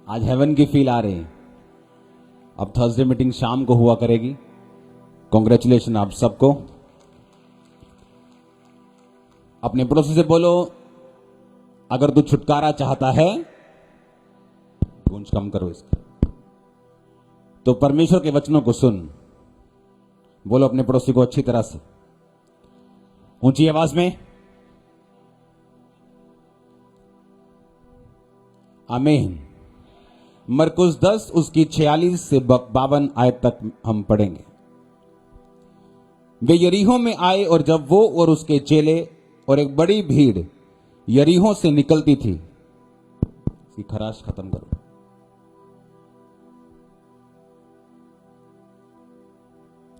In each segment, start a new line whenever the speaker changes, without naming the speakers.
आज हेवन की फील आ रही है। अब थर्सडे मीटिंग शाम को हुआ करेगी। कॉन्ग्रेचुलेशन आप सबको। अपने पड़ोसी से बोलो, अगर तू छुटकारा चाहता है, गूंज कम करो इसका, तो परमेश्वर के वचनों को सुन। बोलो अपने पड़ोसी को अच्छी तरह से, ऊंची आवाज में, आमीन। मरकुस 10 उसकी 46 से 52 आयत तक हम पढ़ेंगे। वे यरीहो में आए और जब वो और उसके चेले और एक बड़ी भीड़ यरीहो से निकलती थी, इसकी खराश खत्म करो।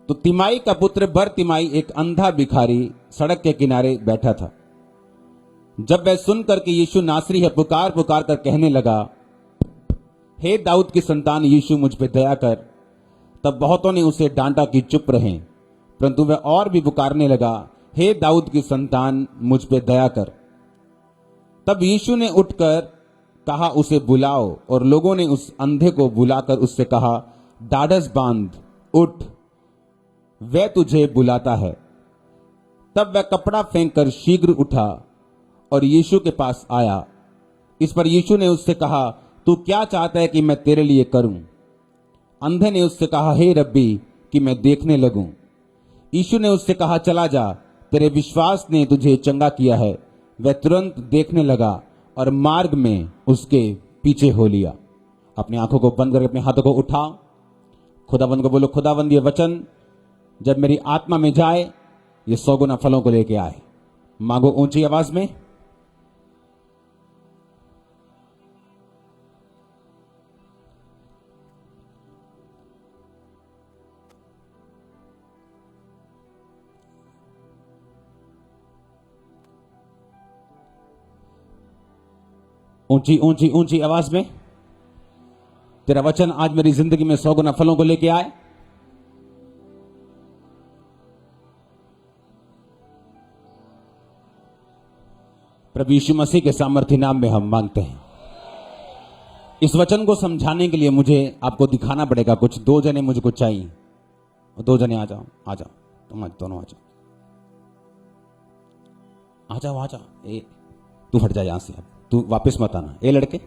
तो तिमाई का पुत्र बर तिमाई एक अंधा भिखारी सड़क के किनारे बैठा था। जब वह सुनकर कि यीशु नासरी है, पुकार पुकार कर कहने लगा, हे दाऊद की संतान यीशु मुझ पे दया कर। तब बहुतों ने उसे डांटा कि चुप रहें, परंतु वह और भी पुकारने लगा, हे दाऊद की संतान मुझ पे दया कर। तब यीशु ने उठकर कहा, उसे बुलाओ। और लोगों ने उस अंधे को बुलाकर उससे कहा, ढाढ़स बांध, उठ, वह तुझे बुलाता है। तब वह कपड़ा फेंक कर शीघ्र उठा और यीशु के पास आया। इस पर यीशु ने उससे कहा, तू क्या चाहता है कि मैं तेरे लिए करूं? अंधे ने उससे कहा, हे रब्बी, कि मैं देखने लगूं। यीशु ने उससे कहा, चला जा, तेरे विश्वास ने तुझे चंगा किया है। वह तुरंत देखने लगा और मार्ग में उसके पीछे हो लिया। अपनी आंखों को बंद करके अपने हाथों को उठा, खुदावंद को बोलो, खुदावंद ये वचन जब मेरी आत्मा में जाए, ये 100 गुना फलों को लेके आए। मांगो ऊंची आवाज में। ऊंची ऊंची ऊंची आवाज में। तेरा वचन आज मेरी जिंदगी में 100 गुना फलों को लेके आए। प्रभु यीशु मसीह के सामर्थ्य नाम में हम मांगते हैं। इस वचन को समझाने के लिए मुझे आपको दिखाना पड़ेगा कुछ। 2 जने मुझको चाहिए। 2 जने आ जाओ, आ जाओ, तुम दोनों आ जाओ, आ जाओ, आ जाओ। ए तू हट जा यहां से, अब तू वापस मत आना। ए लड़के,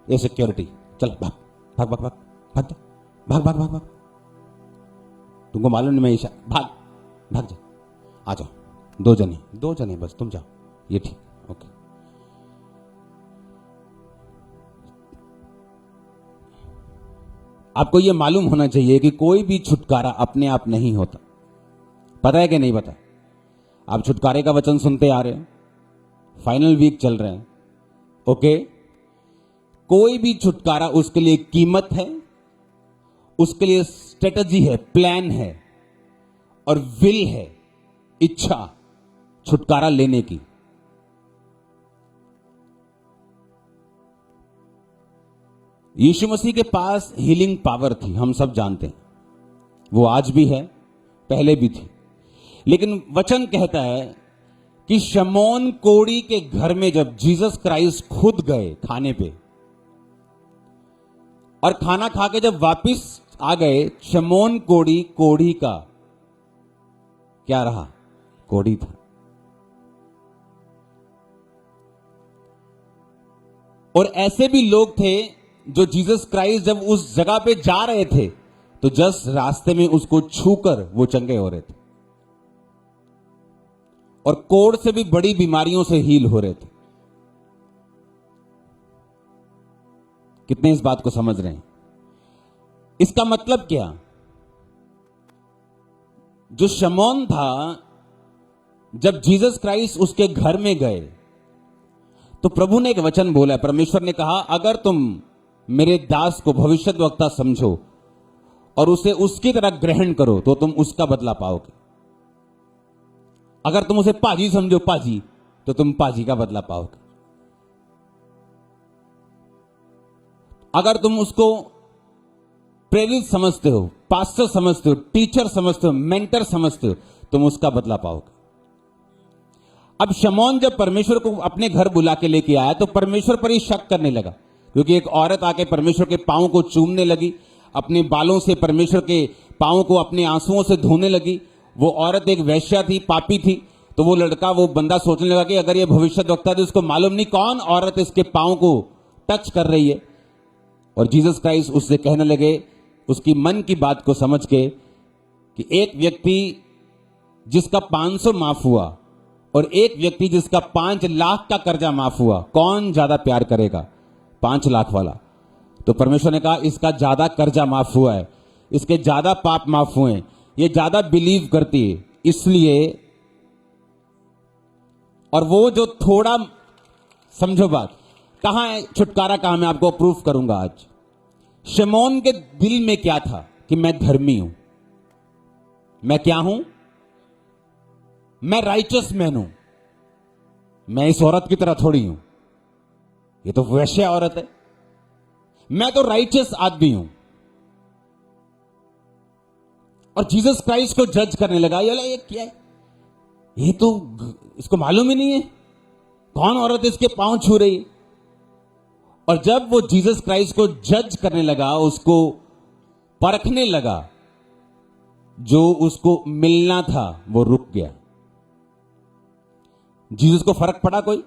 ए सिक्योरिटी, चल भाग भाग भाग भाग भाग जा, भाग भाग भाग भाग। तुमको मालूम नहीं मैं ईशा, भाग भाग जा, आ जाओ। 2 जने बस, तुम जाओ। ये ठीक, ओके। आपको यह मालूम होना चाहिए कि कोई भी छुटकारा अपने आप नहीं होता। पता है कि नहीं पता? आप छुटकारे का वचन सुनते आ रहे हैं, फाइनल वीक चल रहे हैं, ओके। कोई भी छुटकारा, उसके लिए कीमत है, उसके लिए स्ट्रेटजी है, प्लान है और विल है, इच्छा छुटकारा लेने की। यीशु मसीह के पास हीलिंग पावर थी, हम सब जानते हैं। वो आज भी है, पहले भी थी। लेकिन वचन कहता है कि शमौन कोढ़ी के घर में जब जीसस क्राइस्ट खुद गए खाने पे, और खाना खा के जब वापिस आ गए, शमौन कोढ़ी का क्या रहा? कोढ़ी था। और ऐसे भी लोग थे जो जीसस क्राइस्ट जब उस जगह पे जा रहे थे, तो जस्ट रास्ते में उसको छूकर वो चंगे हो रहे थे, और कोढ़ से भी बड़ी बीमारियों से हील हो रहे थे। कितने इस बात को समझ रहे हैं? इसका मतलब क्या? जो शमौन था, जब जीसस क्राइस्ट उसके घर में गए, तो प्रभु ने एक वचन बोला। परमेश्वर ने कहा, अगर तुम मेरे दास को भविष्यद्वक्ता समझो और उसे उसकी तरह ग्रहण करो, तो तुम उसका बदला पाओगे। अगर तुम उसे पाजी समझो, पाजी, तो तुम पाजी का बदला पाओगे। अगर तुम उसको प्रेरित समझते हो, पास्टर समझते हो, टीचर समझते हो, मेंटर समझते हो, तुम उसका बदला पाओगे। अब शमौन जब परमेश्वर को अपने घर बुला के लेके आया, तो परमेश्वर पर ही शक करने लगा क्योंकि एक औरत आके परमेश्वर के पांव को चूमने लगी, अपने बालों से परमेश्वर के पांव को अपने आंसुओं से धोने लगी। वो औरत एक वेश्या थी, पापी थी। तो वो लड़का, वो बंदा सोचने लगा कि अगर ये भविष्यद्वक्ता है, उसको मालूम नहीं कौन औरत इसके पांव को टच कर रही है। और जीसस क्राइस्ट उससे कहने लगे, उसकी मन की बात को समझ के, कि एक व्यक्ति जिसका 500 माफ हुआ और एक व्यक्ति जिसका 5 लाख का कर्जा माफ हुआ, कौन ज्यादा प्यार करेगा? 5 लाख वाला। तो परमेश्वर ने कहा इसका ज्यादा कर्जा माफ हुआ है, इसके ज्यादा पाप माफ हुए हैं, ये ज्यादा बिलीव करती है, इसलिए। और वो जो थोड़ा, समझो बात, कहां है छुटकारा? कहां? मैं आपको प्रूफ करूंगा आज। शमौन के दिल में क्या था? कि मैं धर्मी हूं। मैं क्या हूं? मैं राइचस मैन हूं। मैं इस औरत की तरह थोड़ी हूं, ये तो वैश्या औरत है। मैं तो राइचस आदमी हूं। और जीसस क्राइस्ट को जज करने लगा, ये क्या है? ये तो इसको मालूम ही नहीं है कौन औरत इसके पांव छू रही है। और जब वो जीसस क्राइस्ट को जज करने लगा, उसको परखने लगा, जो उसको मिलना था वो रुक गया। जीसस को फर्क पड़ा कोई?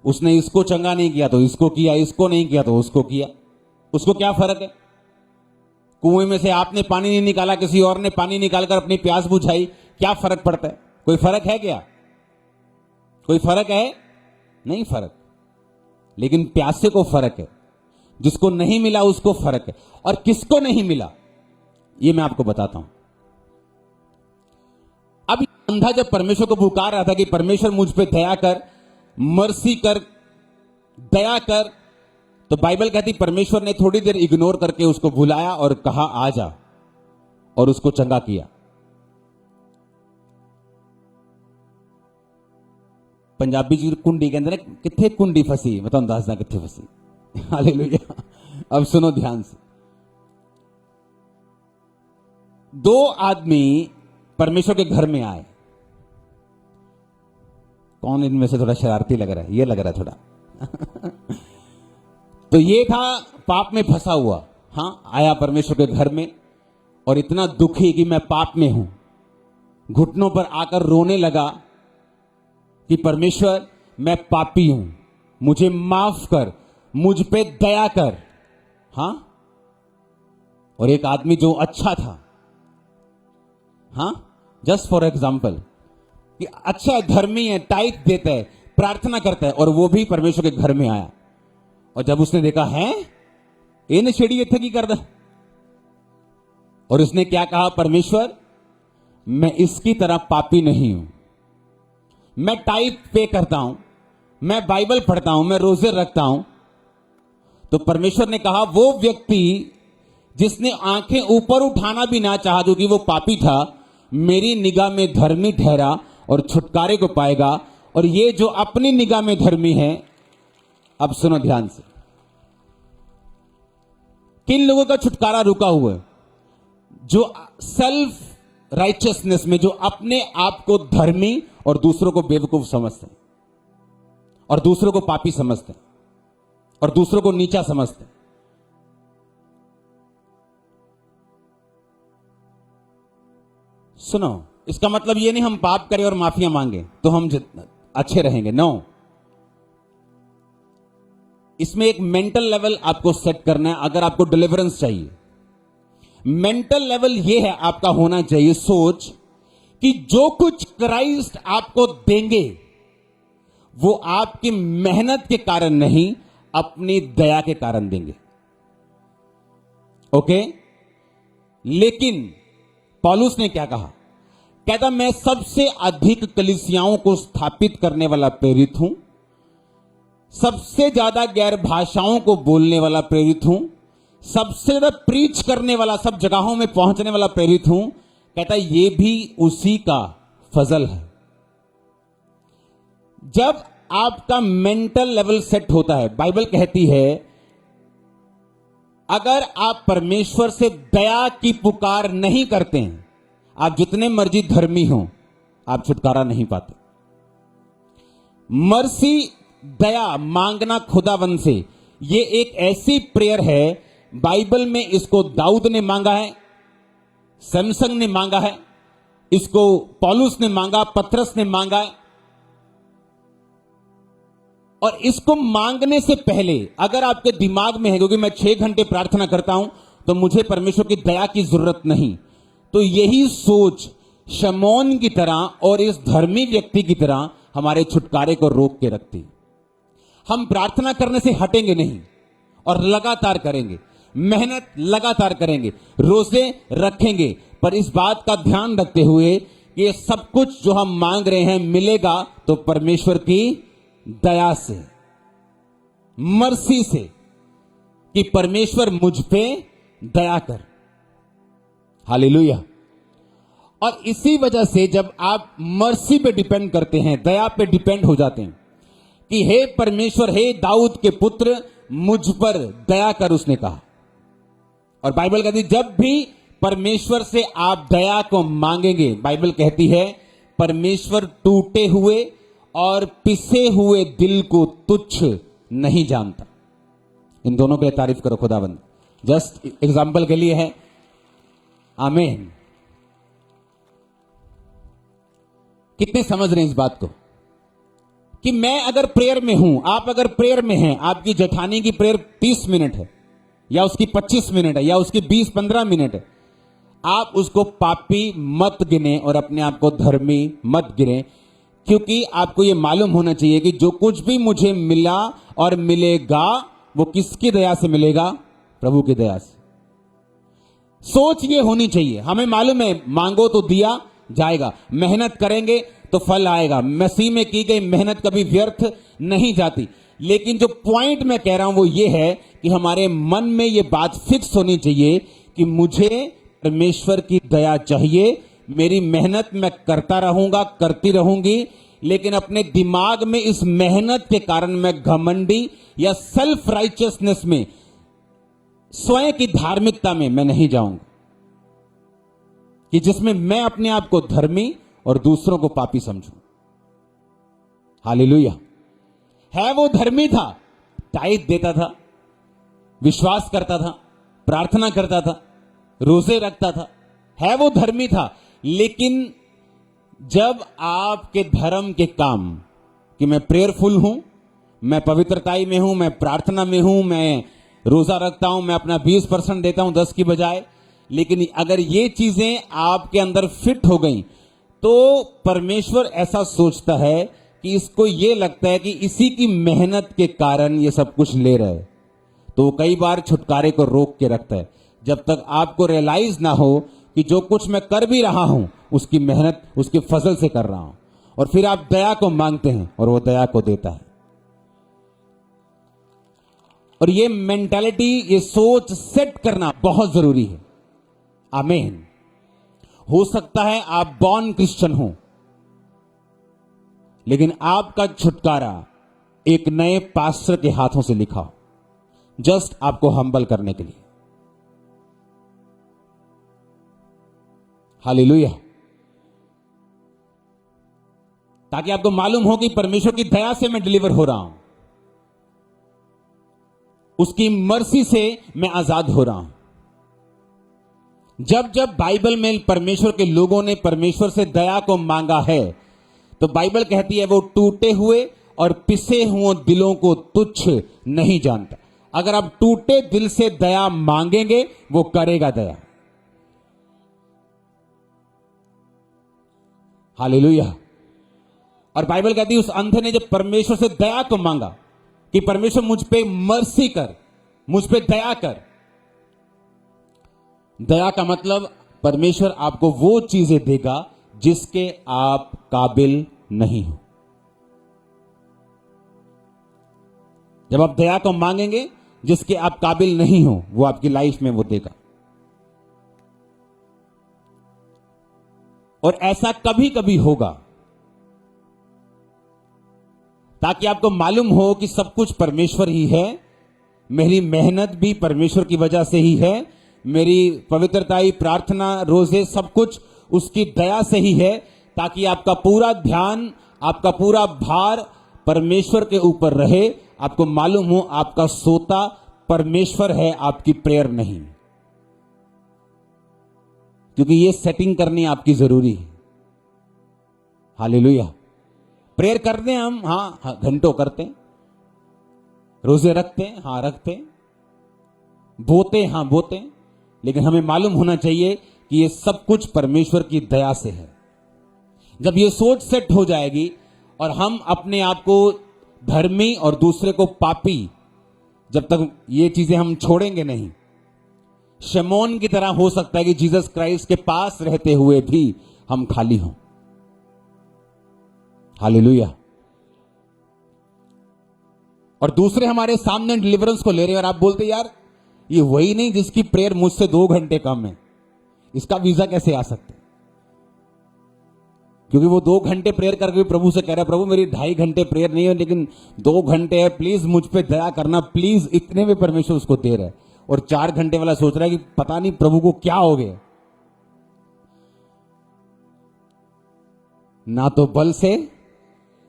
उसने इसको चंगा नहीं किया तो इसको किया, इसको नहीं किया तो उसको किया। उसको क्या फर्क है? कुएं में से आपने पानी नहीं निकाला, किसी और ने पानी निकालकर अपनी प्यास बुझाई, क्या फर्क पड़ता है? कोई फर्क है क्या? कोई फर्क है? नहीं फर्क। लेकिन प्यासे को फर्क है, जिसको नहीं मिला उसको फर्क है। और किसको नहीं मिला ये मैं आपको बताता हूं। अब अंधा जब परमेश्वर को पुकार रहा था कि परमेश्वर मुझ पे दया कर, मर्सी कर, दया कर, तो बाइबल कहती परमेश्वर ने थोड़ी देर इग्नोर करके उसको बुलाया और कहा आ जा, और उसको चंगा किया। पंजाबी जी कुंडी के अंदर किथे कुंडी फसी, मैं तुम दसदा किथे फसी। हालेलुया। अब सुनो ध्यान से। 2 आदमी परमेश्वर के घर में आए। कौन इनमें से थोड़ा शरारती लग रहा है? ये लग रहा है थोड़ा। तो ये था पाप में फंसा हुआ। हां, आया परमेश्वर के घर में और इतना दुखी कि मैं पाप में हूं, घुटनों पर आकर रोने लगा कि परमेश्वर मैं पापी हूं, मुझे माफ कर, मुझ पे दया कर। हां, और एक आदमी जो अच्छा था, हां, जस्ट फॉर एग्जाम्पल, कि अच्छा है, धर्मी है, टाइट देता है, प्रार्थना करता है, और वो भी परमेश्वर के घर में आया। और जब उसने देखा है ये नशेड़ी इत्थे की करदा, और उसने क्या कहा? परमेश्वर मैं इसकी तरह पापी नहीं हूं, मैं टाइप पे करता हूं, मैं बाइबल पढ़ता हूं, मैं रोजे रखता हूं। तो परमेश्वर ने कहा वो व्यक्ति जिसने आंखें ऊपर उठाना भी ना चाहा, क्योंकि वो पापी था, मेरी निगाह में धर्मी ठहरा और छुटकारे को पाएगा। और ये जो अपनी निगाह में धर्मी है, अब सुनो ध्यान से, किन लोगों का छुटकारा रुका हुआ है? जो सेल्फ राइचियसनेस में, जो अपने आप को धर्मी और दूसरों को बेवकूफ समझते हैं, और दूसरों को पापी समझते हैं, और दूसरों को नीचा समझते हैं। सुनो, इसका मतलब ये नहीं हम पाप करें और माफिया मांगे तो हम अच्छे रहेंगे। नो, इसमें एक मेंटल लेवल आपको सेट करना है। अगर आपको डिलीवरेंस चाहिए, मेंटल लेवल ये है आपका होना चाहिए, सोच कि जो कुछ क्राइस्ट आपको देंगे वो आपकी मेहनत के कारण नहीं, अपनी दया के कारण देंगे। ओके? लेकिन पौलुस ने क्या कहा? कहता मैं सबसे अधिक कलीसियाओं को स्थापित करने वाला प्रेरित हूं, सबसे ज्यादा गैर भाषाओं को बोलने वाला प्रेरित हूं, सबसे ज्यादा प्रीच करने वाला, सब जगहों में पहुंचने वाला प्रेरित हूं। कहता ये भी उसी का फजल है। जब आपका मेंटल लेवल सेट होता है, बाइबल कहती है अगर आप परमेश्वर से दया की पुकार नहीं करते हैं, आप जितने मर्जी धर्मी हो, आप छुटकारा नहीं पाते। मर्सी, दया मांगना खुदावन से, ये एक ऐसी प्रेयर है, बाइबल में इसको दाऊद ने मांगा है, सैमसन ने मांगा है, इसको पौलुस ने मांगा, पतरस ने मांगा है। और इसको मांगने से पहले अगर आपके दिमाग में है क्योंकि मैं 6 घंटे प्रार्थना करता हूं तो मुझे परमेश्वर की दया की जरूरत नहीं, तो यही सोच शमौन की तरह और इस धर्मी व्यक्ति की तरह हमारे छुटकारे को रोक के रखती। हम प्रार्थना करने से हटेंगे नहीं और लगातार करेंगे, मेहनत लगातार करेंगे, रोजे रखेंगे, पर इस बात का ध्यान रखते हुए कि ये सब कुछ जो हम मांग रहे हैं मिलेगा तो परमेश्वर की दया से, मर्सी से, कि परमेश्वर मुझ पे दया कर। हालेलुया। और इसी वजह से जब आप मर्सी पे डिपेंड करते हैं, दया पे डिपेंड हो जाते हैं कि हे परमेश्वर, हे दाऊद के पुत्र, मुझ पर दया कर, उसने कहा। और बाइबल कहती जब भी परमेश्वर से आप दया को मांगेंगे, बाइबल कहती है परमेश्वर टूटे हुए और पिसे हुए दिल को तुच्छ नहीं जानता। इन दोनों के लिए तारीफ करो खुदाबंद। जस्ट एग्जाम्पल के लिए है। आमीन। कितने समझ रहे हैं इस बात को कि मैं अगर प्रेयर में हूं, आप अगर प्रेयर में हैं, आपकी जेठानी की प्रेयर 30 मिनट है या उसकी 25 मिनट है या उसकी 20-15 मिनट है, आप उसको पापी मत गिने और अपने आप को धर्मी मत गिने, क्योंकि आपको यह मालूम होना चाहिए कि जो कुछ भी मुझे मिला और मिलेगा वो किसकी दया से मिलेगा? प्रभु की दया से। सोच ये होनी चाहिए, हमें मालूम है मांगो तो दिया जाएगा, मेहनत करेंगे तो फल आएगा, मसीह में की गई मेहनत कभी व्यर्थ नहीं जाती। लेकिन जो पॉइंट मैं कह रहा हूं वो ये है कि हमारे मन में ये बात फिक्स होनी चाहिए कि मुझे परमेश्वर की दया चाहिए, मेरी मेहनत मैं करता रहूंगा, करती रहूंगी, लेकिन अपने दिमाग में इस मेहनत के कारण मैं घमंडी या सेल्फ राइचियसनेस में, स्वयं की धार्मिकता में मैं नहीं जाऊंगा कि जिसमें मैं अपने आप को धर्मी और दूसरों को पापी समझूं। हालेलुया। है वो धर्मी था, टाइट देता था, विश्वास करता था, प्रार्थना करता था, रोजे रखता था, है वो धर्मी था। लेकिन जब आपके धर्म के काम कि मैं प्रेयरफुल हूं, मैं पवित्रताई में हूं, मैं प्रार्थना में हूं, मैं रोजा रखता हूं, मैं अपना 20% देता हूं 10 की बजाय, लेकिन अगर ये चीजें आपके अंदर फिट हो गई तो परमेश्वर ऐसा सोचता है कि इसको ये लगता है कि इसी की मेहनत के कारण ये सब कुछ ले रहा है, तो वो कई बार छुटकारे को रोक के रखता है जब तक आपको रियलाइज ना हो कि जो कुछ मैं कर भी रहा हूं उसकी मेहनत उसके फजल से कर रहा हूं। और फिर आप दया को मांगते हैं और वो दया को देता है। और ये मेंटालिटी, ये सोच सेट करना बहुत जरूरी है। आमीन। हो सकता है आप बॉर्न क्रिश्चियन हो, लेकिन आपका छुटकारा एक नए पास्टर के हाथों से लिखा हो, जस्ट आपको हम्बल करने के लिए। हालेलुया। ताकि आपको मालूम हो कि परमेश्वर की दया से मैं डिलीवर हो रहा हूं, उसकी मर्सी से मैं आजाद हो रहा हूं। जब जब बाइबल में परमेश्वर के लोगों ने परमेश्वर से दया को मांगा है तो बाइबल कहती है वो टूटे हुए और पिसे हुए दिलों को तुच्छ नहीं जानता। अगर आप टूटे दिल से दया मांगेंगे वो करेगा दया। हालेलुया। और बाइबल कहती है उस अंधे ने जब परमेश्वर से दया को मांगा कि परमेश्वर मुझ पे मर्सी कर, मुझ पे दया कर। दया का मतलब परमेश्वर आपको वो चीजें देगा जिसके आप काबिल नहीं हो। जब आप दया को मांगेंगे जिसके आप काबिल नहीं हो, वो आपकी लाइफ में वो देगा। और ऐसा कभी कभी होगा ताकि आपको मालूम हो कि सब कुछ परमेश्वर ही है, मेरी मेहनत भी परमेश्वर की वजह से ही है, मेरी पवित्रताई, प्रार्थना, रोजे सब कुछ उसकी दया से ही है, ताकि आपका पूरा ध्यान, आपका पूरा भार परमेश्वर के ऊपर रहे, आपको मालूम हो आपका सोता परमेश्वर है, आपकी प्रेयर नहीं, क्योंकि ये सेटिंग करनी आपकी जरूरी है। हालेलुया। प्रेयर करते हैं हम, हाँ घंटों करते हैं, रोजे रखते हैं, हाँ रखते हैं, बोते हाँ बोते हैं, लेकिन हमें मालूम होना चाहिए कि ये सब कुछ परमेश्वर की दया से है। जब ये सोच सेट हो जाएगी और हम अपने आप को धर्मी और दूसरे को पापी, जब तक ये चीजें हम छोड़ेंगे नहीं, शमौन की तरह हो सकता है कि जीसस क्राइस्ट के पास रहते हुए भी हम खाली हों। हालेलुया। और दूसरे हमारे सामने डिलीवरेंस को ले रहे हैं और आप बोलते यार ये वही नहीं जिसकी प्रेयर मुझसे 2 घंटे कम है, इसका वीजा कैसे आ सकता है? क्योंकि वो 2 घंटे प्रेयर करके प्रभु से कह रहा है प्रभु मेरी 2.5 घंटे प्रेयर नहीं है लेकिन 2 घंटे है, प्लीज मुझ पे दया करना, प्लीज, इतने में परमेश्वर उसको दे रहा है। और 4 घंटे वाला सोच रहा है कि पता नहीं प्रभु को क्या हो गया। ना तो बल से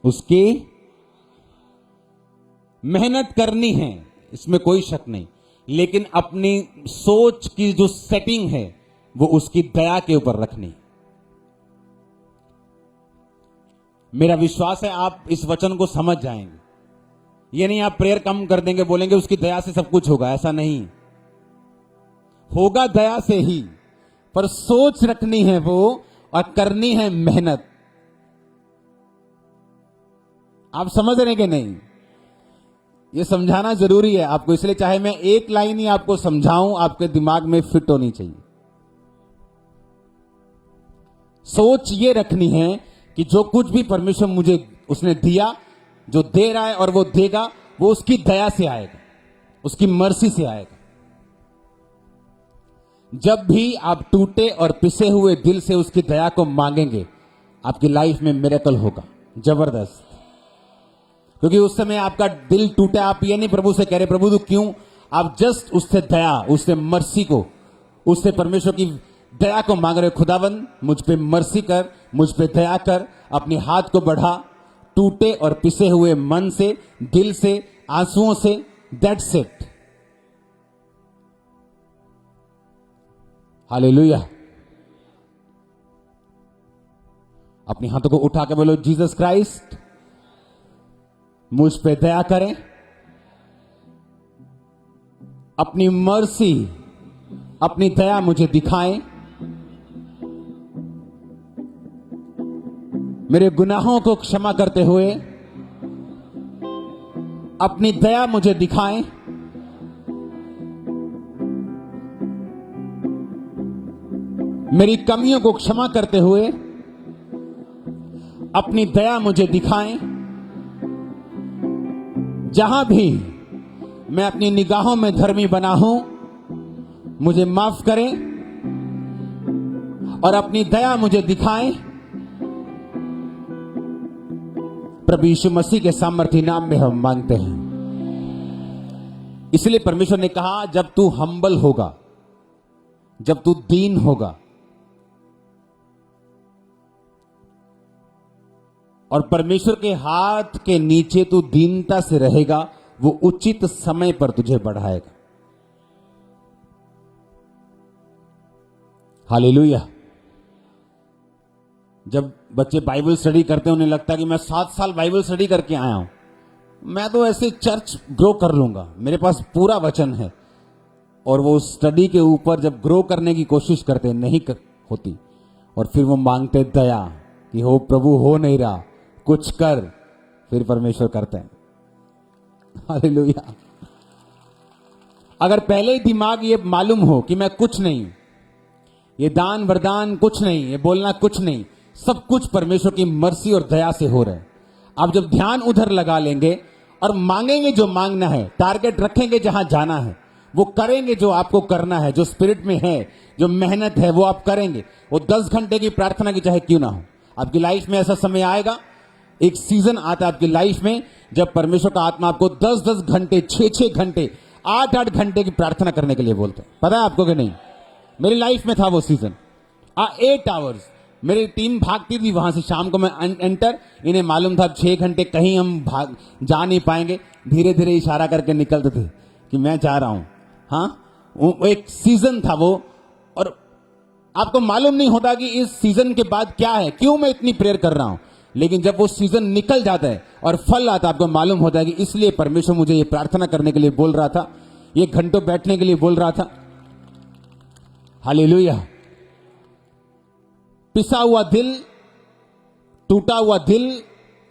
उसकी मेहनत करनी है, इसमें कोई शक नहीं, लेकिन अपनी सोच की जो सेटिंग है वो उसकी दया के ऊपर रखनी। मेरा विश्वास है आप इस वचन को समझ जाएंगे। ये नहीं आप प्रेयर कम कर देंगे, बोलेंगे उसकी दया से सब कुछ होगा, ऐसा नहीं होगा, दया से ही, पर सोच रखनी है वो और करनी है मेहनत। आप समझ रहे हैं कि नहीं? ये समझाना जरूरी है आपको, इसलिए चाहे मैं एक लाइन ही आपको समझाऊं, आपके दिमाग में फिट होनी चाहिए। सोच ये रखनी है कि जो कुछ भी परमेश्वर मुझे उसने दिया, जो दे रहा है और वो देगा, वो उसकी दया से आएगा, उसकी मर्सी से आएगा। जब भी आप टूटे और पिसे हुए दिल से उसकी दया को मांगेंगे, आपकी लाइफ में मिरेकल होगा, जबरदस्त। क्योंकि उस समय आपका दिल टूटा, आप ये नहीं प्रभु से कह रहे प्रभु तू क्यों, आप जस्ट उससे दया, उससे मर्सी को, उससे परमेश्वर की दया को मांग रहे, खुदावन मुझ पे मर्सी कर, मुझ पे दया कर, अपने हाथ को बढ़ा, टूटे और पिसे हुए मन से, दिल से, आंसुओं से, दैट्स इट। हालेलुया। अपने हाथों को उठा के बोलो जीसस क्राइस्ट मुझ पे दया करें, अपनी मर्सी, अपनी दया मुझे दिखाएं, मेरे गुनाहों को क्षमा करते हुए अपनी दया मुझे दिखाएं, मेरी कमियों को क्षमा करते हुए अपनी दया मुझे दिखाएं। जहां भी मैं अपनी निगाहों में धर्मी बना हूं, मुझे माफ करें और अपनी दया मुझे दिखाएं। प्रभु यीशु मसीह के सामर्थी नाम में हम मांगते हैं। इसलिए परमेश्वर ने कहा जब तू हम्बल होगा, जब तू दीन होगा और परमेश्वर के हाथ के नीचे तू दीनता से रहेगा, वो उचित समय पर तुझे बढ़ाएगा। हालेलुया। जब बच्चे बाइबल स्टडी करते हैं उन्हें लगता है कि मैं 7 साल बाइबल स्टडी करके आया हूं, मैं तो ऐसे चर्च ग्रो कर लूंगा, मेरे पास पूरा वचन है। और वो स्टडी के ऊपर जब ग्रो करने की कोशिश करते नहीं होती, और फिर वो मांगते दया कि हो प्रभु हो नहीं रहा, कुछ कर, फिर परमेश्वर करते हैं। हालेलुया। अगर पहले ही दिमाग ये मालूम हो कि मैं कुछ नहीं, ये दान वरदान कुछ नहीं, ये बोलना कुछ नहीं, सब कुछ परमेश्वर की मर्सी और दया से हो रहा है, आप जब ध्यान उधर लगा लेंगे और मांगेंगे जो मांगना है, टारगेट रखेंगे जहां जाना है, वो करेंगे जो आपको करना है, जो स्पिरिट में है, जो मेहनत है वो आप करेंगे। वो 10 घंटे की प्रार्थना की चाहे क्यों ना हो, आपकी लाइफ में ऐसा समय आएगा, एक सीजन आता है आपकी लाइफ में जब परमेश्वर का आत्मा आपको 10-10 घंटे, 6-6 घंटे, 8-8 घंटे की प्रार्थना करने के लिए बोलते हैं। पता है आपको कि नहीं? मेरी लाइफ में था वो सीजन। 8 आवर्स मेरी टीम भागती थी वहां से। शाम को मैं एंटर, इन्हें मालूम था 6 घंटे कहीं हम भाग जा नहीं पाएंगे, धीरे धीरे इशारा करके निकलते थे कि मैं जा रहा हूं। हाँ, वो एक सीजन था वो, और आपको मालूम नहीं होता कि इस सीजन के बाद क्या है, क्यों मैं इतनी प्रेयर कर रहा हूं। लेकिन जब वो सीजन निकल जाता है और फल आता है, आपको मालूम होता है कि इसलिए परमेश्वर मुझे ये प्रार्थना करने के लिए बोल रहा था, ये घंटों बैठने के लिए बोल रहा था। हालेलुया। पिसा हुआ दिल, टूटा हुआ दिल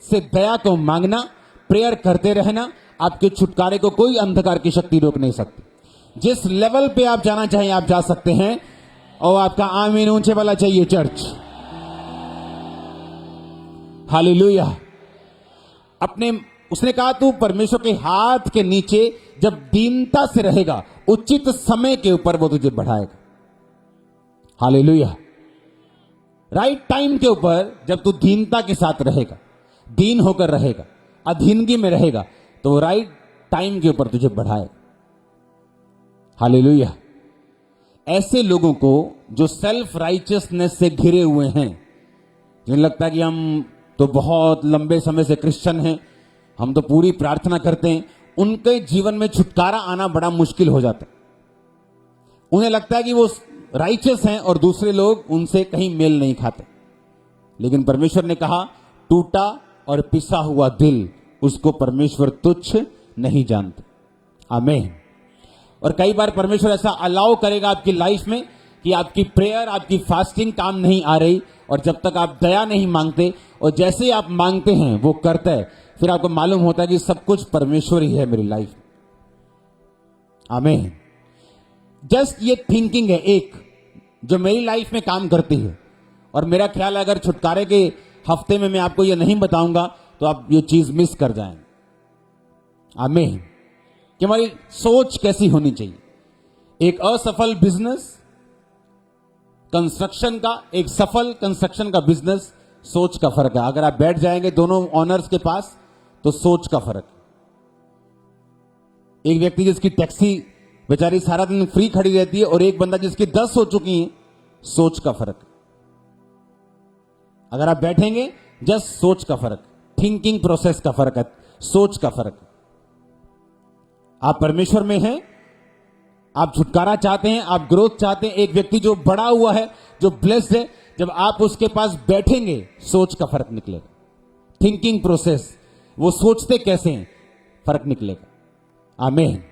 से दया को मांगना, प्रेयर करते रहना, आपके छुटकारे को कोई अंधकार की शक्ति रोक नहीं सकती। जिस लेवल पे आप जाना चाहें आप जा सकते हैं, और आपका आमीन ऊंचे वाला चाहिए चर्च। हालेलुया। उसने कहा तू परमेश्वर के हाथ के नीचे जब दीनता से रहेगा, उचित समय के ऊपर वो तुझे बढ़ाएगा। हालेलुया। राइट टाइम के ऊपर जब तू दीनता के साथ रहेगा, दीन होकर रहेगा, अधीनगी में रहेगा, तो राइट टाइम के ऊपर तुझे बढ़ाएगा। हालेलुया। ऐसे लोगों को जो सेल्फ राइचियसनेस से घिरे हुए हैं, जिन्हें लगता है कि हम तो बहुत लंबे समय से क्रिश्चियन हैं, हम तो पूरी प्रार्थना करते हैं, उनके जीवन में छुटकारा आना बड़ा मुश्किल हो जाता है। उन्हें लगता है कि वो राइचियस हैं और दूसरे लोग उनसे कहीं मेल नहीं खाते। लेकिन परमेश्वर ने कहा, टूटा और पिसा हुआ दिल, उसको परमेश्वर तुच्छ नहीं जानते। आमीन। और कई बार परमेश्वर ऐसा अलाउ करेगा आपकी लाइफ में कि आपकी प्रेयर, आपकी फास्टिंग काम नहीं आ रही, और जब तक आप दया नहीं मांगते, और जैसे आप मांगते हैं वो करता है, फिर आपको मालूम होता है कि सब कुछ परमेश्वर ही है मेरी लाइफ में। आमीन। जस्ट ये थिंकिंग है एक, जो मेरी लाइफ में काम करती है, और मेरा ख्याल है अगर छुटकारे के हफ्ते में मैं आपको ये नहीं बताऊंगा तो आप ये चीज मिस कर जाएंगे। आमीन। कि हमारी सोच कैसी होनी चाहिए। एक असफल बिजनेस कंस्ट्रक्शन का, एक सफल कंस्ट्रक्शन का बिजनेस, सोच का फर्क है। अगर आप बैठ जाएंगे दोनों ऑनर्स के पास तो सोच का फर्क है। एक व्यक्ति जिसकी टैक्सी बेचारी सारा दिन फ्री खड़ी रहती है, और एक बंदा जिसकी 10 हो चुकी है, सोच का फर्क है। अगर आप बैठेंगे, जस्ट सोच का फर्क, थिंकिंग प्रोसेस का फर्क है, सोच का फर्क है। आप परमेश्वर में हैं, आप छुटकारा चाहते हैं, आप ग्रोथ चाहते हैं। एक व्यक्ति जो बड़ा हुआ है, जो ब्लेस्ड है, जब आप उसके पास बैठेंगे, सोच का फर्क निकलेगा। थिंकिंग प्रोसेस, वो सोचते कैसे हैं, फर्क निकलेगा। आमीन।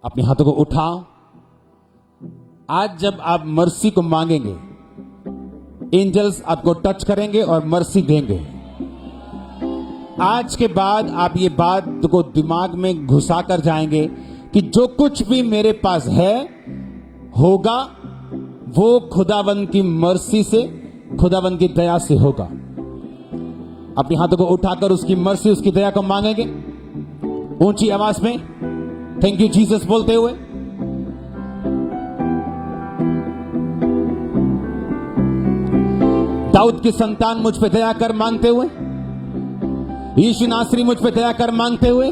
अपने हाथों को उठाओ। आज जब आप मर्सी को मांगेंगे, एंजल्स आपको टच करेंगे और मर्सी देंगे। आज के बाद आप ये बात को दिमाग में घुसा कर जाएंगे कि जो कुछ भी मेरे पास है होगा, वो खुदावंद की मर्सी से, खुदावंद की दया से होगा। अपने हाथों को उठाकर उसकी मर्सी, उसकी दया को मांगेंगे ऊंची आवाज में, थैंक यू जीसस बोलते हुए। दाऊद की संतान मुझ पे दया कर मांगते हुए, यीशु नासरी मुझ पे दया कर मांगते हुए।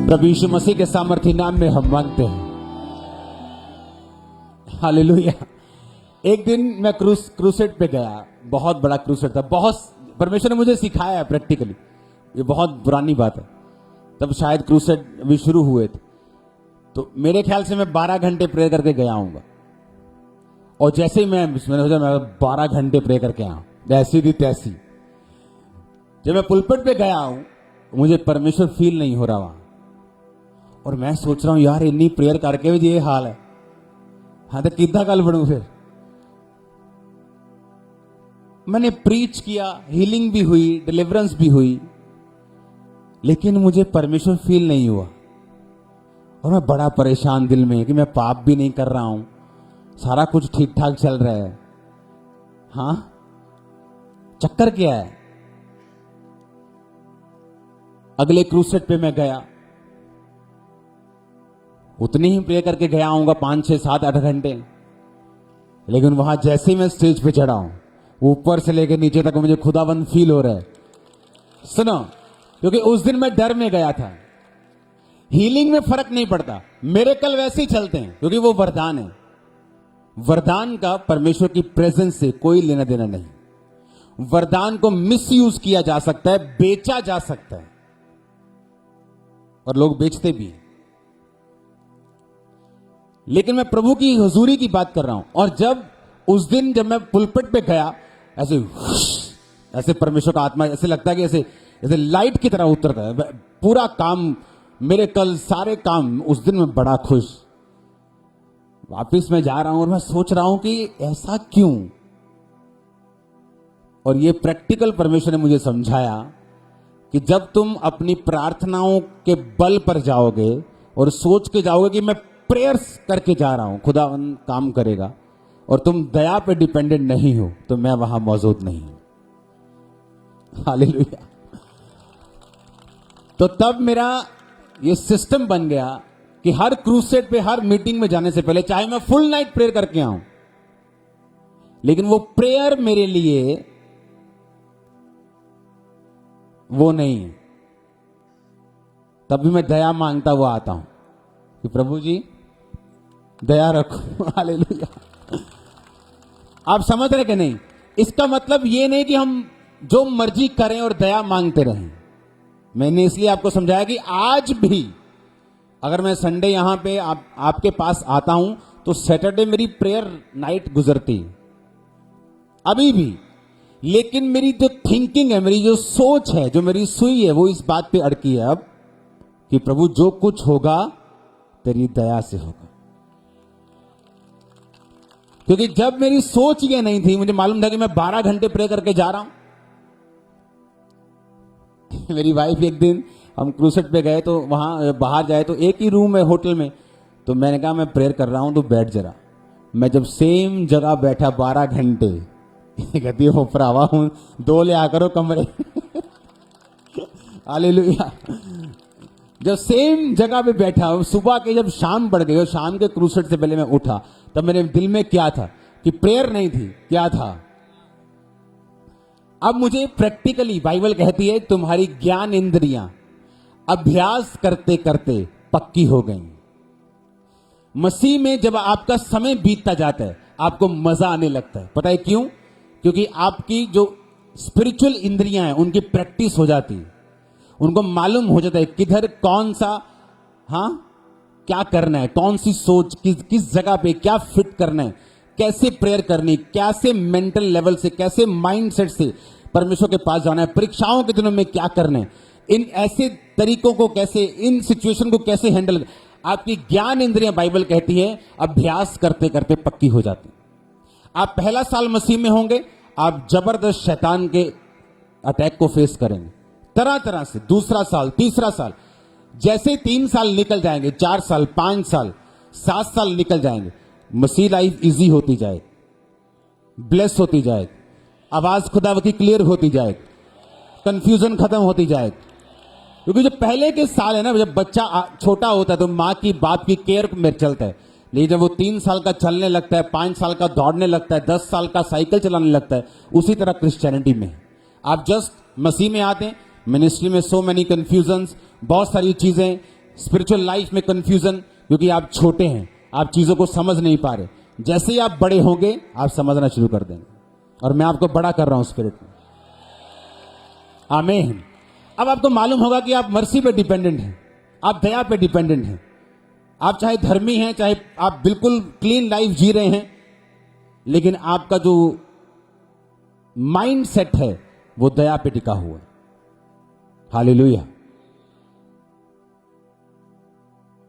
प्रभु यीशु मसीह के सामर्थी नाम में हम मांगते हैं। हालेलुया। एक दिन मैं क्रूसेड पे गया, बहुत बड़ा क्रूसेड था, बहुत परमेश्वर ने मुझे सिखाया है प्रैक्टिकली, ये बहुत पुरानी बात है। तब शायद क्रूसेड भी शुरू हुए थे, तो मेरे ख्याल से मैं 12 घंटे प्रे करके गया हूँगा। और जैसे ही मैंने सोचा मैं 12 घंटे प्रे करके आया, ऐसी थी तैसी। जब मैं पुलपिट पे गया हूं, मुझे परमेश्वर फील नहीं हो रहा वहां, और मैं सोच रहा हूं यार इतनी प्रेयर करके भी ये हाल है, हाँ तो कितना गल बनू। फिर मैंने प्रीच किया, हीलिंग भी हुई, डिलीवरेंस भी हुई, लेकिन मुझे परमेश्वर फील नहीं हुआ। और मैं बड़ा परेशान दिल में कि मैं पाप भी नहीं कर रहा हूं, सारा कुछ ठीक ठाक चल रहा है। हाँ, चक्कर क्या है? अगले क्रूसेड पे मैं गया, उतनी ही प्रे करके गया होऊंगा 5, 6, 7, 8 घंटे। लेकिन वहां जैसे ही मैं स्टेज पे चढ़ा हूं, ऊपर से लेकर नीचे तक मुझे खुदाबंद फील हो रहा है। सुनो, क्योंकि उस दिन मैं डर में गया था। हीलिंग में फर्क नहीं पड़ता, मिरेकल वैसे ही चलते हैं क्योंकि वो वरदान है। वरदान का परमेश्वर की प्रेजेंस से कोई लेना देना नहीं। वरदान को मिसयूज किया जा सकता है, बेचा जा सकता है, और लोग बेचते भी हैं। लेकिन मैं प्रभु की हुजूरी की बात कर रहा हूं। और जब उस दिन जब मैं पुलपिट पे गया, ऐसे परमेश्वर का आत्मा ऐसे लगता है कि ऐसे लाइट की तरह उतरता है। पूरा काम, मेरे कल सारे काम, उस दिन मैं बड़ा खुश। वापिस मैं जा रहा हूं और मैं सोच रहा हूं कि ऐसा क्यों। और ये प्रैक्टिकल परमेश्वर ने मुझे समझाया कि जब तुम अपनी प्रार्थनाओं के बल पर जाओगे और सोच के जाओगे कि मैं प्रेयर्स करके जा रहा हूं, खुदा काम करेगा, और तुम दया पे डिपेंडेंट नहीं हो, तो मैं वहां मौजूद नहीं हूं। हालेलुया। तो तब मेरा ये सिस्टम बन गया कि हर क्रूसेड पे, हर मीटिंग में जाने से पहले, चाहे मैं फुल नाइट प्रेयर करके आऊं, लेकिन वो प्रेयर मेरे लिए वो नहीं है। तब भी मैं दया मांगता हुआ आता हूं कि प्रभु जी दया रखो। हालेलुया। आप समझ रहे कि नहीं? इसका मतलब ये नहीं कि हम जो मर्जी करें और दया मांगते रहें। मैंने इसलिए आपको समझाया कि आज भी अगर मैं संडे यहां पे आपके पास आता हूं, तो सैटरडे मेरी प्रेयर नाइट गुजरती अभी भी। लेकिन मेरी जो थिंकिंग है, मेरी जो सोच है, जो मेरी सुई है, वो इस बात पे अड़की है अब कि प्रभु जो कुछ होगा तेरी दया से होगा। क्योंकि जब मेरी सोच ये नहीं थी, मुझे मालूम था कि मैं 12 घंटे प्रे करके जा रहा हूं। मेरी वाइफ, एक दिन हम क्रूसेड पे गए तो वहां बाहर जाए तो एक ही रूम है होटल में, तो मैंने कहा मैं प्रेयर कर रहा हूं तो बैठ जरा। मैं जब सेम जगह बैठा 12 घंटे, कहती हो भरावा हूं 2 ले आ करो कमरे। हालेलुया। जब सेम जगह पे बैठा, सुबह के जब शाम पड़ गई और शाम के क्रूसेड से पहले मैं उठा, तब मेरे दिल में क्या था कि प्रेयर नहीं थी, क्या था? अब मुझे प्रैक्टिकली बाइबल कहती है तुम्हारी ज्ञान इंद्रियां अभ्यास करते करते पक्की हो गई। मसीह में जब आपका समय बीतता जाता है, आपको मजा आने लगता है। पता है क्यों? क्योंकि आपकी जो स्पिरिचुअल इंद्रियां हैं उनकी प्रैक्टिस हो जाती है। उनको मालूम हो जाता है किधर कौन सा, हाँ, क्या करना है, कौन सी सोच किस जगह पे क्या फिट करना है, कैसे प्रेयर करनी, कैसे मेंटल लेवल से, कैसे माइंडसेट से परमेश्वर के पास जाना है, परीक्षाओं के दिनों में क्या करना है, इन ऐसे तरीकों को कैसे, इन सिचुएशन को कैसे हैंडल। आपकी ज्ञान इंद्रियां, बाइबल कहती है, अभ्यास करते करते पक्की हो जाती। आप पहला साल मसीह में होंगे, आप जबरदस्त शैतान के अटैक को फेस करेंगे तरह तरह से। दूसरा साल, तीसरा साल, जैसे 3 साल निकल जाएंगे, 4 साल, 5 साल, 7 साल निकल जाएंगे, मसीह लाइफ इजी होती जाए, ब्लेस होती जाए, आवाज खुदा की क्लियर होती जाए, कंफ्यूजन खत्म होती जाए। क्योंकि जो पहले के साल है ना, जब बच्चा छोटा होता है तो माँ की बाप की केयर में चलता है। लेकिन जब वो 3 साल का चलने लगता है, 5 साल का दौड़ने लगता है, 10 साल का साइकिल चलाने लगता है, उसी तरह क्रिश्चियनिटी में आप जस्ट मसीह में आते हैं, मिनिस्ट्री में सो मेनी कंफ्यूजन्स, बहुत सारी चीजें, स्पिरिचुअल लाइफ में कंफ्यूजन, क्योंकि आप छोटे हैं, आप चीजों को समझ नहीं पा रहे। जैसे ही आप बड़े होंगे आप समझना शुरू कर देंगे, और मैं आपको बड़ा कर रहा हूं स्पिरिट में। आमीन। अब आपको मालूम होगा कि आप मर्सी पे डिपेंडेंट हैं, आप दया पे डिपेंडेंट हैं। आप चाहे धर्मी हैं, चाहे आप बिल्कुल क्लीन लाइफ जी रहे हैं, लेकिन आपका जो माइंड सेट है वो दया पे टिका हुआ है। हालेलुया।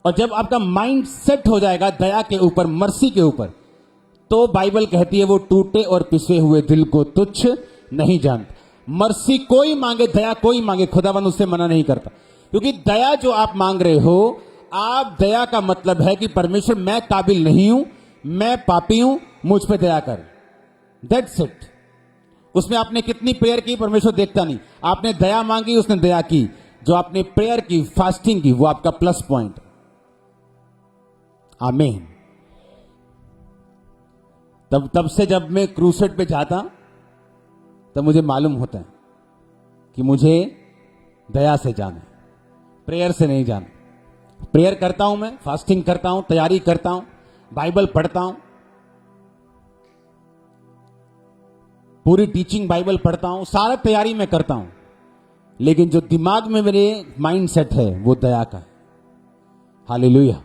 और जब आपका माइंड सेट हो जाएगा दया के ऊपर, मर्सी के ऊपर, तो बाइबल कहती है वो टूटे और पिसे हुए दिल को तुच्छ नहीं जानता। मर्सी कोई मांगे, दया कोई मांगे, खुदावन उससे मना नहीं करता। क्योंकि दया जो आप मांग रहे हो, आप दया का मतलब है कि परमेश्वर मैं काबिल नहीं हूं, मैं पापी हूं, मुझ पे दया कर। That's it. उसमें आपने कितनी प्रेयर की परमेश्वर देखता नहीं। आपने दया मांगी, उसने दया की। जो आपने प्रेयर की, फास्टिंग की, वो आपका प्लस पॉइंट। आमीन। तब से जब मैं क्रूसेड पे जाता तब मुझे मालूम होता है कि मुझे दया से जाना, प्रेयर से नहीं जाना। प्रेयर करता हूं मैं, फास्टिंग करता हूं, तैयारी करता हूं, बाइबल पढ़ता हूं, पूरी टीचिंग बाइबल पढ़ता हूं, सारा तैयारी मैं करता हूं, लेकिन जो दिमाग में मेरे माइंड सेट है वो दया का है। हालेलुया,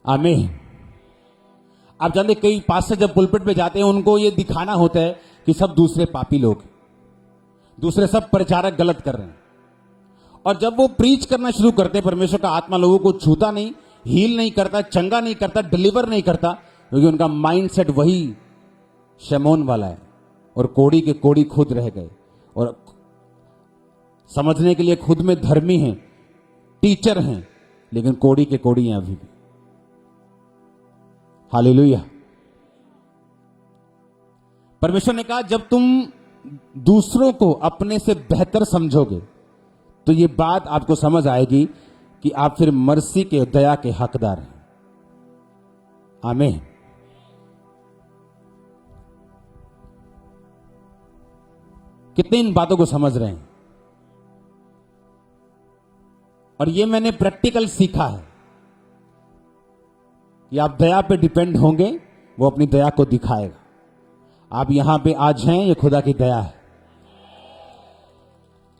आमीन। आप जानते कई पास्टर जब पुलपिट पे जाते हैं उनको ये दिखाना होता है कि सब दूसरे पापी लोग, दूसरे सब प्रचारक गलत कर रहे हैं। और जब वो प्रीच करना शुरू करते हैं, परमेश्वर का आत्मा लोगों को छूता नहीं, हील नहीं करता, चंगा नहीं करता, डिलीवर नहीं करता, क्योंकि उनका माइंडसेट वही शमोन वाला है। और कोड़ी के कोड़ी खुद रह गए और समझने के लिए खुद में धर्मी हैं, टीचर हैं, लेकिन कोड़ी के कोड़ी हैं अभी भी। हालेलुया। परमेश्वर ने कहा जब तुम दूसरों को अपने से बेहतर समझोगे तो ये बात आपको समझ आएगी कि आप फिर मर्सी के, दया के हकदार हैं। आमीन। कितने इन बातों को समझ रहे हैं? और ये मैंने प्रैक्टिकल सीखा है कि आप दया पे डिपेंड होंगे, वो अपनी दया को दिखाएगा। आप यहां पे आज हैं, ये खुदा की दया है।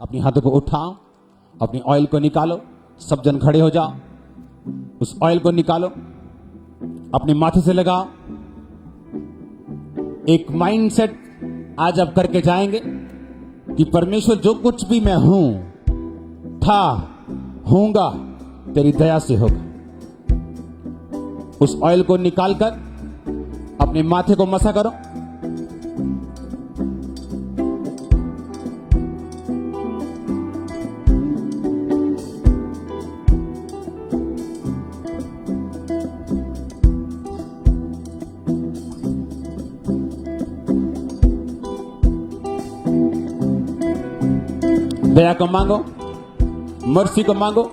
अपनी हाथों को उठाओ, अपनी ऑयल को निकालो, सब जन खड़े हो जाओ, उस ऑयल को निकालो, अपने माथे से लगाओ। एक माइंडसेट आज आप करके जाएंगे कि परमेश्वर जो कुछ भी मैं हूं, था, हूंगा, तेरी दया से होगा। उस ऑयल को निकालकर अपने माथे को मसा करो। दया को मांगो, मर्सी को मांगो,